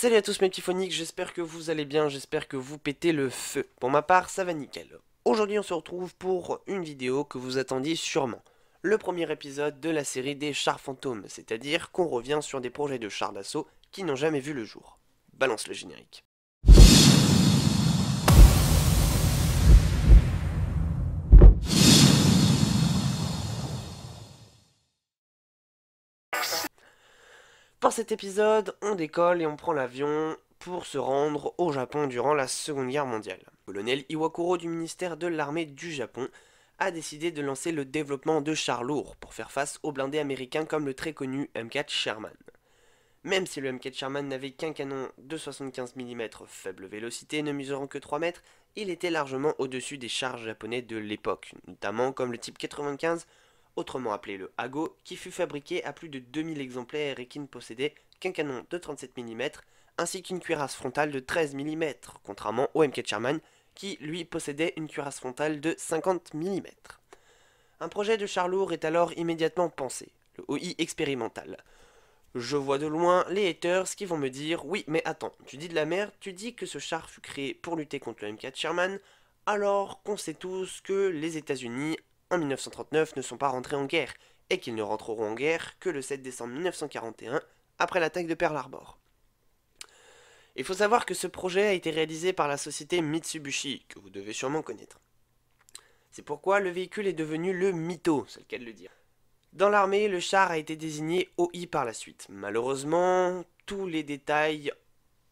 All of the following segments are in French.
Salut à tous mes petits phoniques, j'espère que vous allez bien, j'espère que vous pétez le feu. Pour ma part, ça va nickel. Aujourd'hui on se retrouve pour une vidéo que vous attendiez sûrement. Le premier épisode de la série des chars fantômes, c'est-à-dire qu'on revient sur des projets de chars d'assaut qui n'ont jamais vu le jour. Balance le générique. Pour cet épisode, on décolle et on prend l'avion pour se rendre au Japon durant la Seconde Guerre mondiale. Le colonel Iwakuro du ministère de l'armée du Japon a décidé de lancer le développement de chars lourds pour faire face aux blindés américains comme le très connu M4 Sherman. Même si le M4 Sherman n'avait qu'un canon de 75 mm faible vélocité ne mesurant que 3 mètres, il était largement au-dessus des chars japonais de l'époque, notamment comme le type 95, autrement appelé le Hago, qui fut fabriqué à plus de 2000 exemplaires et qui ne possédait qu'un canon de 37 mm, ainsi qu'une cuirasse frontale de 13 mm, contrairement au M4 Sherman, qui lui possédait une cuirasse frontale de 50 mm. Un projet de char lourd est alors immédiatement pensé, le OI expérimental. Je vois de loin les haters qui vont me dire « Oui, mais attends, tu dis de la merde, tu dis que ce char fut créé pour lutter contre le M4 Sherman, alors qu'on sait tous que les États-Unis, en 1939, ne sont pas rentrés en guerre, et qu'ils ne rentreront en guerre que le 7 décembre 1941, après l'attaque de Pearl Harbor. » Il faut savoir que ce projet a été réalisé par la société Mitsubishi, que vous devez sûrement connaître. C'est pourquoi le véhicule est devenu le Mito, c'est le cas de le dire. Dans l'armée, le char a été désigné OI par la suite. Malheureusement, tous les détails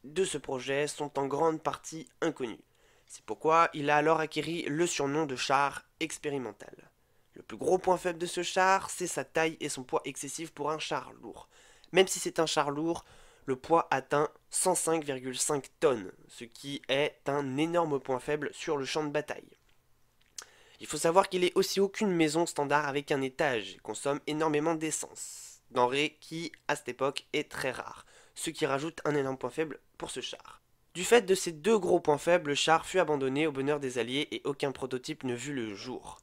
de ce projet sont en grande partie inconnus. C'est pourquoi il a alors acquis le surnom de char expérimental. Le plus gros point faible de ce char, c'est sa taille et son poids excessif pour un char lourd. Même si c'est un char lourd, le poids atteint 105,5 tonnes, ce qui est un énorme point faible sur le champ de bataille. Il faut savoir qu'il n'est aussi aucune maison standard avec un étage et consomme énormément d'essence, denrée qui, à cette époque, est très rare, ce qui rajoute un énorme point faible pour ce char. Du fait de ces deux gros points faibles, le char fut abandonné au bonheur des Alliés et aucun prototype ne vit le jour.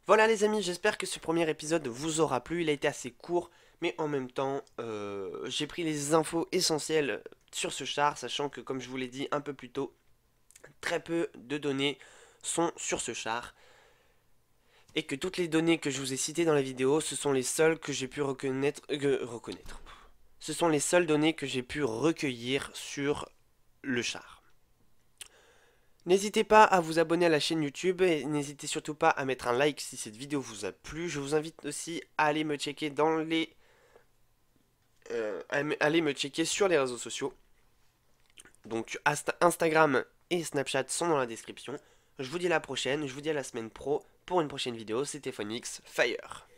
Voilà les amis, j'espère que ce premier épisode vous aura plu, il a été assez court, mais en même temps, j'ai pris les infos essentielles sur ce char, sachant que comme je vous l'ai dit un peu plus tôt, très peu de données sont sur ce char. Et que toutes les données que je vous ai citées dans la vidéo, ce sont les seules que j'ai pu reconnaître. Ce sont les seules données que j'ai pu recueillir sur le char. N'hésitez pas à vous abonner à la chaîne YouTube et n'hésitez surtout pas à mettre un like si cette vidéo vous a plu. Je vous invite aussi à aller me checker dans les... aller me checker sur les réseaux sociaux. Donc Instagram et Snapchat sont dans la description. Je vous dis à la prochaine, je vous dis à la semaine pro pour une prochaine vidéo. C'était Phonix Fire.